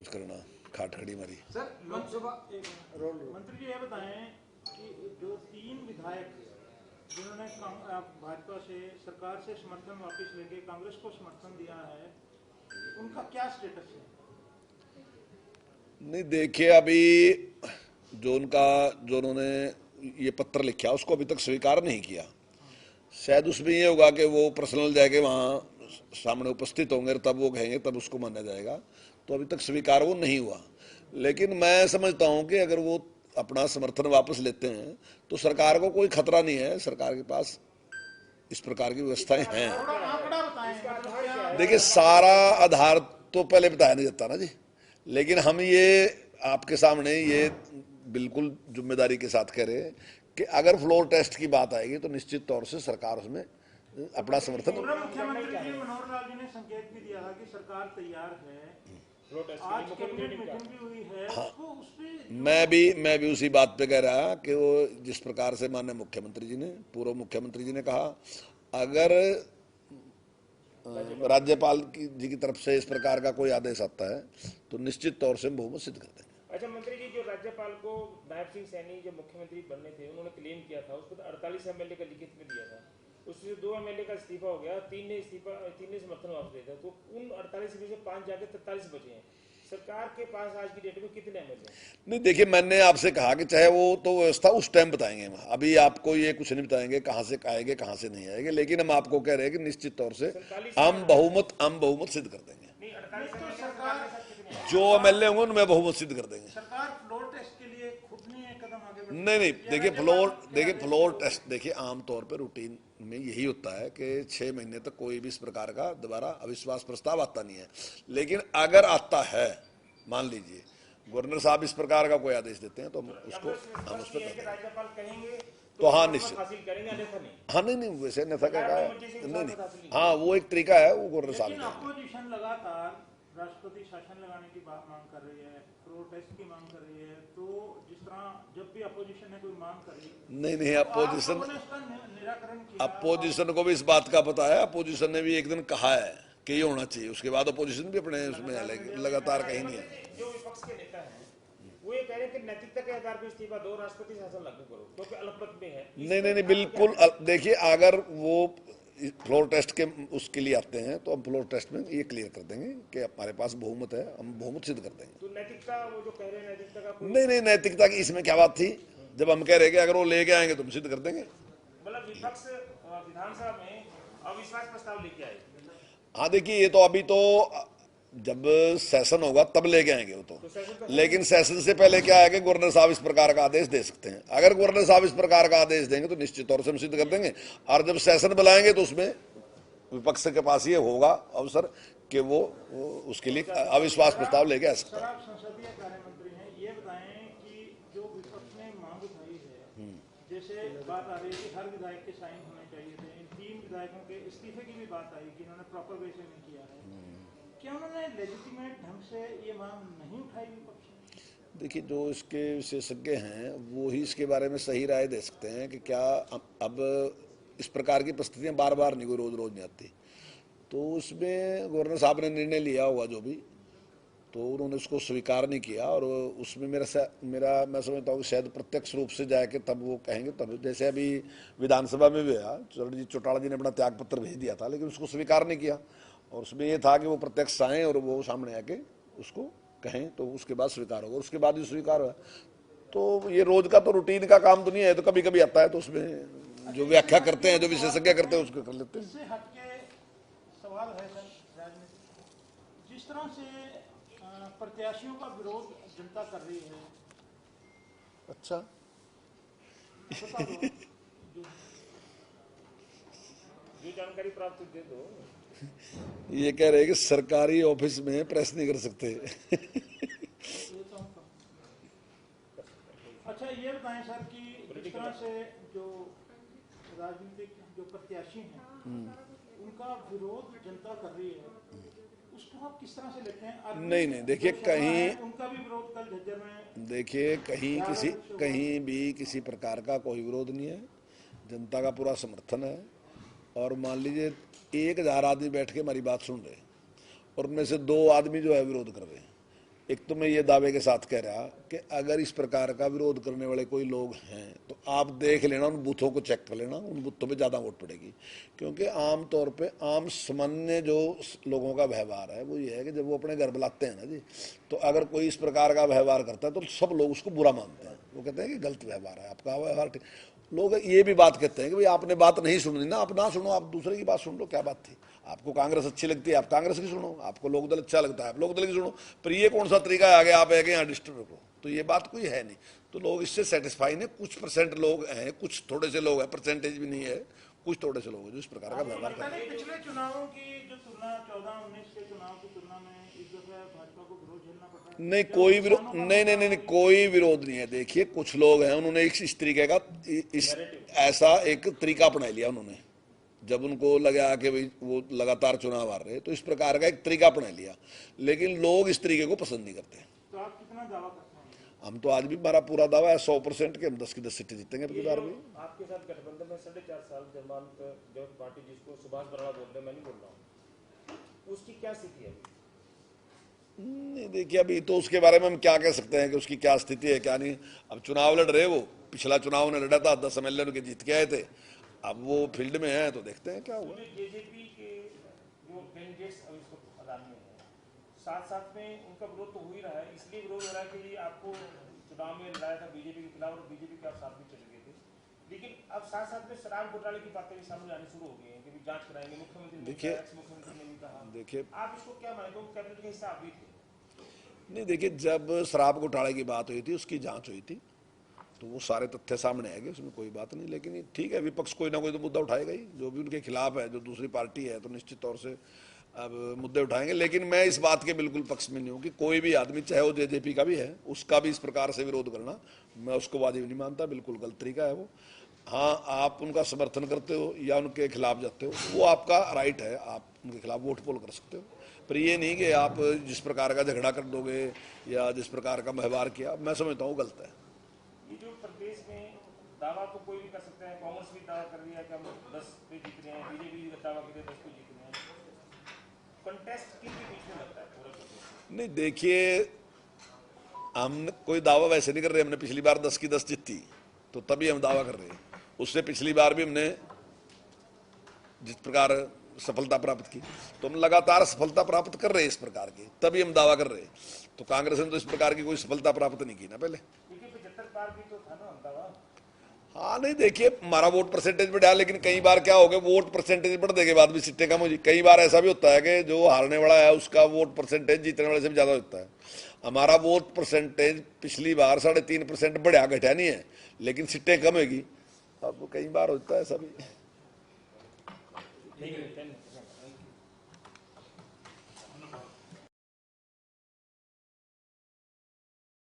करना खाट खड़ी मारी। सर लोकसभा मंत्री जी ये बताएं कि जो 3 विधायक जिन्होंने भाजपा से सरकार से समर्थन वापस लेके कांग्रेस को समर्थन दिया है, उनका क्या स्टेटस है? नहीं देखिए, अभी जो उन्होंने ये पत्र लिखा उसको अभी तक स्वीकार नहीं किया। शायद उसमें ये होगा कि वो पर्सनल जाके वहाँ सामने उपस्थित होंगे और तब वो कहेंगे, तब उसको माना जाएगा। तो अभी तक स्वीकार वो नहीं हुआ। लेकिन मैं समझता हूँ कि अगर वो अपना समर्थन वापस लेते हैं तो सरकार को कोई खतरा नहीं है। सरकार के पास इस प्रकार की व्यवस्थाएं हैं। थोड़ा आंकड़ा बताएं। देखिए, सारा आधार तो पहले बताया नहीं जाता ना जी, लेकिन हम ये आपके सामने ये बिल्कुल जिम्मेदारी के साथ कह रहे हैं कि अगर फ्लोर टेस्ट की बात आएगी तो निश्चित तौर से सरकार उसमें अपना समर्थन। पूर्व मुख्यमंत्री जी मनोहर लाल जी ने संकेत भी दिया था कि सरकार तैयार है। आज कैबिनेट मीटिंग भी हुई है। हाँ, उसको उसपे मैं भी उसी बात पे कह रहा कि वो जिस प्रकार से माननीय मुख्यमंत्री जी ने, पूर्व मुख्यमंत्री जी ने कहा, अगर राज्यपाल जी की तरफ से इस प्रकार का कोई आदेश आता है तो निश्चित तौर से हम बहुमत सिद्ध कर देंगे। अच्छा मंत्री जी, जो राज्यपाल को नायब सिंह सैनी जो मुख्यमंत्री बनने थे उन्होंने क्लेम किया था, उसको 48 एमएलए का लिखित में दिया था, उससे 2 एमएलए का इस्तीफा हो गया, 3 ने समर्थन वापस लिया था, तो उन 48 में से 5 जाके 43 बचे हैं। सरकार के पास आज की डेट में कितने एमएलए? नहीं देखिए, मैंने आपसे कहा कि चाहे वो तो व्यवस्था उस टाइम बताएंगे हम, अभी आपको ये कुछ नहीं बताएंगे कहाँ से आएंगे कहाँ से नहीं आएंगे, लेकिन हम आपको कह रहे हैं कि निश्चित तौर से हम बहुमत सिद्ध कर देंगे। नहीं, 48 सरकार जो एमएलए होंगे उनमें बहुमत सिद्ध कर देंगे। सरकार फ्लोर टेस्ट के लिए खुद नहीं एक कदम आगे बढ़ी। नहीं, फ्लोर टेस्ट देखिए आमतौर पर रूटीन में यही होता है कि 6 महीने तक कोई भी इस प्रकार का दोबारा अविश्वास प्रस्ताव आता नहीं है। लेकिन अगर आता है, मान लीजिए गवर्नर साहब इस प्रकार का कोई आदेश देते हैं तो हम उस पर राज्यपाल कहेंगे तो हाँ निश्चित हासिल करेंगे, अन्यथा नहीं। हाँ नहीं वैसे अन्यथा क्या कहा है, नहीं हाँ वो एक तरीका है, वो गवर्नर साहब लेकिन का। अपोजिशन लगातार राष्ट्रपति शासन लगाने की बात मांग कर रही है, फ्लोर टेस्ट की मांग कर रही है। तो जिस तरह जब भी अपोजिशन ने कोई मांग करी, नहीं अपोजिशन उसका निराकरण किया। अपोजिशन को भी इस बात का पता है। अपोजिशन ने भी एक दिन कहा है कि ये होना चाहिए, उसके बाद अपोजिशन भी अपने उसमें लगातार कहीं नहीं है। जो विपक्ष के नेता हैं वो ये कह रहे हैं कि नैतिकता के आधार पर इस्तीफा दो, राष्ट्रपति शासन लागू करो, क्योंकि अल्पमत में है। नहीं बिल्कुल। देखिए, अगर वो फ्लोर टेस्ट के उसके लिए आते हैं तो हम फ्लोर टेस्ट में ये क्लियर कर देंगे कि हमारे पास बहुमत है, हम बहुमत सिद्ध कर देंगे। तो नैतिकता, वो जो कह रहे हैं नैतिकता का नहीं नैतिकता की इसमें क्या बात थी, जब हम कह रहे कि अगर वो लेके आएंगे तो हम सिद्ध कर देंगे। मतलब विपक्ष विधानसभा में अविश्वास प्रस्ताव लेके आए। हाँ देखिए, ये तो अभी तो जब सेशन होगा तब लेके आएंगे वो तो, लेकिन सेशन से पहले क्या है कि गवर्नर साहब इस प्रकार का आदेश दे सकते हैं। अगर गवर्नर साहब इस प्रकार का आदेश देंगे तो निश्चित तौर से हम सिद्ध कर देंगे। और जब सेशन बुलाएंगे तो उसमें विपक्ष के पास ये होगा अवसर कि वो उसके लिए अविश्वास प्रस्ताव लेके आ सकता है। सर, आप संसदीय कार्य मंत्री हैं, ये बताएं कि जो विपक्ष ने मांग उठाई है, जैसे बात आ रही है कि हर विधायक के साइन होने चाहिए थे, इन 3 विधायकों के इस्तीफे की भी बात आई कि इन्होंने प्रॉपर वे से नहीं किया है, क्या उन्होंने लेजिटिमेट ढंग से ये मांग नहीं उठाई विपक्ष ने? देखिए, जो इसके विशेषज्ञ हैं वो ही इसके बारे में सही राय दे सकते हैं कि क्या अब इस प्रकार की परिस्थितियां बार बार नहीं, कोई रोज रोज नहीं आती। तो उसमें गवर्नर साहब ने निर्णय लिया होगा जो भी, तो उन्होंने उसको स्वीकार नहीं किया। और उसमें मेरा मैं समझता हूँ कि शायद प्रत्यक्ष रूप से जाके तब वो कहेंगे, तब जैसे अभी विधानसभा में भी आया, चौटाला जी ने अपना त्याग पत्र भेज दिया था लेकिन उसको स्वीकार नहीं किया। और उसमें ये था कि वो प्रत्यक्ष आए और वो सामने आके उसको कहें तो उसके बाद स्वीकार होगा, उसके बाद ही स्वीकार हुआ। तो ये रोज का तो रूटीन का काम तो नहीं है, तो कभी कभी आता है तो उसमें जो व्याख्या करते हैं, जो विशेषज्ञ करते हैं उसको कर लेते हैं। इससे हटके सवाल है सर, राजनीति जिस तरह से प्रत्याशियों का विरोध जनता कर रही है, अच्छा बता दो जो जानकारी प्राप्त दे दो। ये कह रहे हैं कि सरकारी ऑफिस में प्रेस नहीं कर सकते। अच्छा ये बताएं सर कि जिस तरह से जो राजनीतिक जो प्रत्याशी हैं उनका विरोध जनता कर रही है, उसको आप किस तरह से लेते हैं? नहीं देखिए, कहीं उनका भी विरोध कल झज्जर में, देखिए कहीं भी किसी प्रकार का कोई विरोध नहीं है, जनता का पूरा समर्थन है। और मान लीजिए 1000 आदमी बैठ के हमारी बात सुन रहे हैं और उनमें से 2 आदमी जो है विरोध कर रहे हैं, एक तो मैं ये दावे के साथ कह रहा कि अगर इस प्रकार का विरोध करने वाले कोई लोग हैं तो आप देख लेना, उन बूथों को चेक कर लेना, उन बूथों पे ज़्यादा वोट पड़ेगी। क्योंकि आम तौर पे आम सामान्य जो लोगों का व्यवहार है वो ये है कि जब वो अपने घर बुलाते हैं ना जी, तो अगर कोई इस प्रकार का व्यवहार करता है तो सब लोग उसको बुरा मानते हैं। वो कहते हैं कि गलत व्यवहार है आपका, व्यवहार ठीक। लोग ये भी बात कहते हैं कि भाई आपने बात नहीं सुनी ना, आप ना सुनो, आप दूसरे की बात सुन लो, क्या बात थी। आपको कांग्रेस अच्छी लगती है आप कांग्रेस की सुनो, आपको लोकदल अच्छा लगता है आप लोकदल की सुनो, पर ये कौन सा तरीका है आगे आप है कि यहाँ डिस्टर्ब रखो, तो ये बात कोई है नहीं। तो लोग इससे सेटिस्फाई नहीं, कुछ परसेंट लोग हैं, कुछ थोड़े से लोग हैं, परसेंटेज भी नहीं है, कुछ थोड़े से लोग हैं जो इस प्रकार का व्यवहार करते हैं। पिछले चुनावों की जो तुलना 14-19 के चुनाव की तुलना में इस दफा भाजपा को विरोध झेलना पड़ रहा है। नहीं कोई विरोध नहीं, कोई विरोध नहीं है। देखिए कुछ लोग हैं उन्होंने इस तरीके का ऐसा एक तरीका अपना लिया उन्होंने, जब उनको लगा कि भाई वो लगातार चुनाव आ रहे तो इस प्रकार का एक तरीका अपना लिया, लेकिन लोग इस तरीके को पसंद नहीं करते। तो आप कितना दावा करते हैं? हम तो आज भी हमारा पूरा दावा है 100% के हम 10 की 10 सीटें जीतेंगे अगली बार भी। आपके साथ गठबंधन में 4.5 साल जब पार्टी जिसको सुभाष बराड़ा बोल रहे हैं, मैं नहीं बोल रहा हूँ, उसकी क्या स्थिति है? नहीं देखिए अभी तो उसके बारे में हम क्या कह सकते हैं कि उसकी क्या स्थिति है क्या नहीं। अब चुनाव लड़ रहे, वो पिछला चुनाव ने लड़ा था, 10 MLA उनके जीत के आए थे, अब वो फील्ड में है तो देखते हैं क्या हुआ। जेजेपी के जो कैंडिडेट्स अभी इसको मैदान में है, साथ साथ में उनका विरोध तो हो ही रहा है, इसलिए विरोध हो रहा है कि आपको चुनाव में लड़ाया था बीजेपी के खिलाफ और बीजेपी के आप साथ में चले गए थे, लेकिन अब साथ साथ में शराब घोटाले की बातें भी सामने आनी शुरू हो गई है कि जांच कराएंगे। मुख्यमंत्री मुख्यमंत्री ने भी कहा, देखिए आप इसको क्या माने, तो कैबिनेट का हिस्सा आप भी थे। नहीं देखिए जब शराब घोटाले की बात हुई थी उसकी जांच हुई थी तो वो सारे तथ्य सामने आएंगे, उसमें कोई बात नहीं। लेकिन ये ठीक है विपक्ष कोई ना कोई तो मुद्दा उठाएगा ही, जो भी उनके खिलाफ है, जो दूसरी पार्टी है तो निश्चित तौर से अब मुद्दे उठाएंगे। लेकिन मैं इस बात के बिल्कुल पक्ष में नहीं हूँ कि कोई भी आदमी चाहे वो जेजेपी का भी है उसका भी इस प्रकार से विरोध करना, मैं उसको वाजिब नहीं मानता, बिल्कुल गलत तरीका है वो। हाँ आप उनका समर्थन करते हो या उनके खिलाफ जाते हो वो आपका राइट है, आप उनके खिलाफ वोट पोल कर सकते हो, पर ये नहीं कि आप जिस प्रकार का झगड़ा कर दोगे या जिस प्रकार का व्यवहार किया, मैं समझता हूँ गलत है। ये जो प्रदेश में दावा तो कोई भी कर सकता है, कांग्रेस भी दावा कर रही है कि हम 10 पे जीत रहे हैं, बीजेपी भी दावा कर रही है 10 पे जीत रहे हैं, कंटेस्ट किसके बीच में लगता है पूरे प्रदेश? नहीं देखिए हम कोई दावा वैसे नहीं कर रहे, हमने पिछली बार 10 की 10 जीती तो तभी हम दावा कर रहे हैं, उससे पिछली बार भी हमने जिस प्रकार सफलता प्राप्त की तो हम लगातार सफलता प्राप्त कर रहे हैं इस प्रकार की, तभी हम दावा कर रहे हैं। तो कांग्रेस ने तो इस प्रकार की कोई सफलता प्राप्त नहीं की ना पहले। 75 पार भी तो था ना दावा। हाँ नहीं देखिए हमारा वोट परसेंटेज बढ़ा, लेकिन कई बार क्या हो गया वोट परसेंटेज बढ़ने के बाद भी सीटें कम हो जी। कई बार ऐसा भी होता है कि जो हारने वाला है उसका वोट परसेंटेज जीतने वाले से भी ज्यादा होता है। हमारा वोट परसेंटेज पिछली बार 3.5% बढ़िया घटा नहीं है, लेकिन सीटें कम होगी। अब कई बार होता है ऐसा भी।